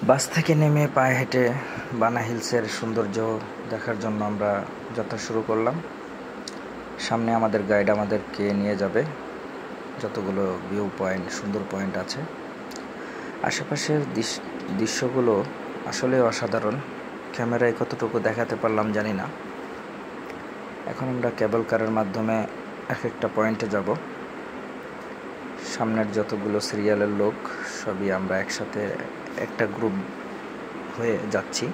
বাস থেকে নেমে পায়ে হেঁটে বানা হিলসের সৌন্দর্য দেখার জন্য আমরা যাত্রা শুরু করলাম। সামনে আমাদের গাইড আমাদেরকে নিয়ে যাবে যতগুলো ভিউ পয়েন্ট, সুন্দর পয়েন্ট আছে। আশেপাশের দৃশ্যগুলো আসলে অসাধারণ। ক্যামেরায় কতটুকু দেখাতে পারলাম জানি না। এখন আমরা কেবল কারের মাধ্যমে এক একটা পয়েন্টে যাব। সামনের যতগুলো সিরিয়ালের লোক সবই আমরা একসাথে একটা গ্রুপ হয়ে যাচ্ছি।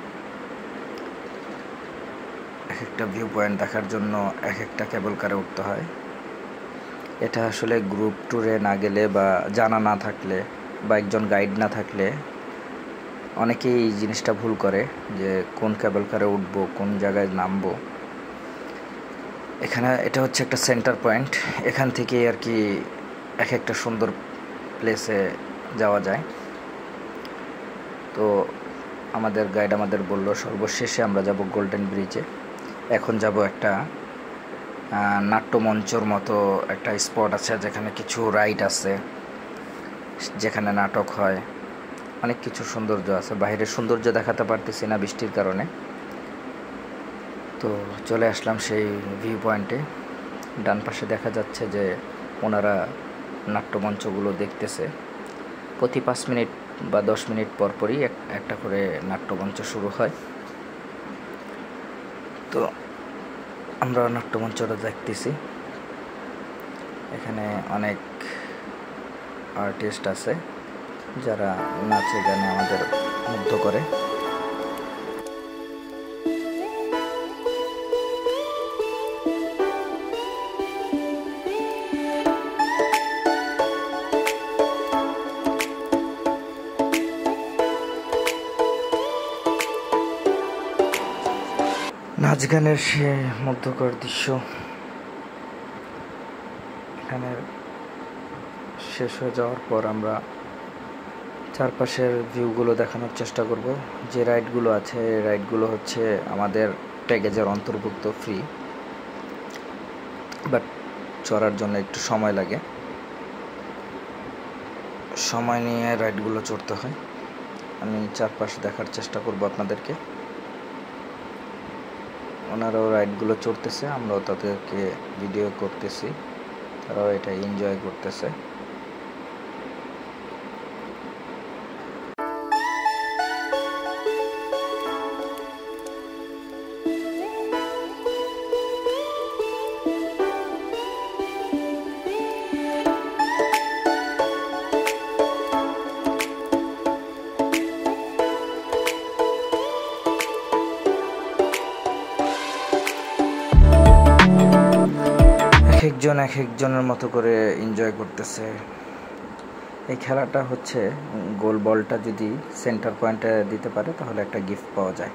এক একটা ভিউ পয়েন্ট দেখার জন্য এক একটা কেবল কারে উঠতে হয়। এটা আসলে গ্রুপ ট্যুরে না গেলে বা জানা না থাকলে বা একজন গাইড না থাকলে অনেকেই এই জিনিসটা ভুল করে যে কোন কেবল কারে উঠবো, কোন জায়গায় নামবো। এটা হচ্ছে একটা সেন্টার পয়েন্ট। এখান থেকে আর কি এক একটা সুন্দর প্লেসে যাওয়া যায়। তো আমাদের গাইড আমাদের বলল সর্বশেষে আমরা যাব গোল্ডেন ব্রিজে। এখন যাব একটা নাট্যমঞ্চর মতো একটা স্পট আছে, যেখানে কিছু রাইড আছে, যেখানে নাটক হয়, অনেক কিছু সৌন্দর্য আছে। বাইরের সৌন্দর্য দেখাতে পারতেছি না বৃষ্টির কারণে। তো চলে আসলাম সেই ভিউ পয়েন্টে। ডান পাশে দেখা যাচ্ছে যে ওনারা নাট্যমঞ্চগুলো দেখতেছে। প্রতি 5 মিনিট বা 10 মিনিট পরপরই একটা করে নাট্যমঞ্চ শুরু হয়। তো আমরা নাট্যমঞ্চটা দেখতেছি। এখানে অনেক আর্টিস্ট আছে যারা নাচে গানে আমাদের মুগ্ধ করে। নাচ গানের সে মুগ্ধকর দৃশ্য এখানে শেষ হয়ে যাওয়ার পর আমরা চারপাশের ভিউগুলো দেখানোর চেষ্টা করব। যে রাইডগুলো আছে এই রাইডগুলো হচ্ছে আমাদের প্যাকেজের অন্তর্ভুক্ত, ফ্রি, বাট চড়ার জন্য একটু সময় লাগে। সময় নিয়ে রাইডগুলো চড়তে হয়। আমি চারপাশ দেখার চেষ্টা করব আপনাদেরকে। ওনারাও রাইডগুলো চড়তেছে, আমরাও তাদেরকে ভিডিও করতেছি, তারাও এটা এনজয় করতেছে। এক একজনের মতো করে এনজয় করতেছে। এই খেলাটা হচ্ছে গোল বলটা যদি সেন্টার পয়েন্টে দিতে পারে তাহলে একটা গিফট পাওয়া যায়।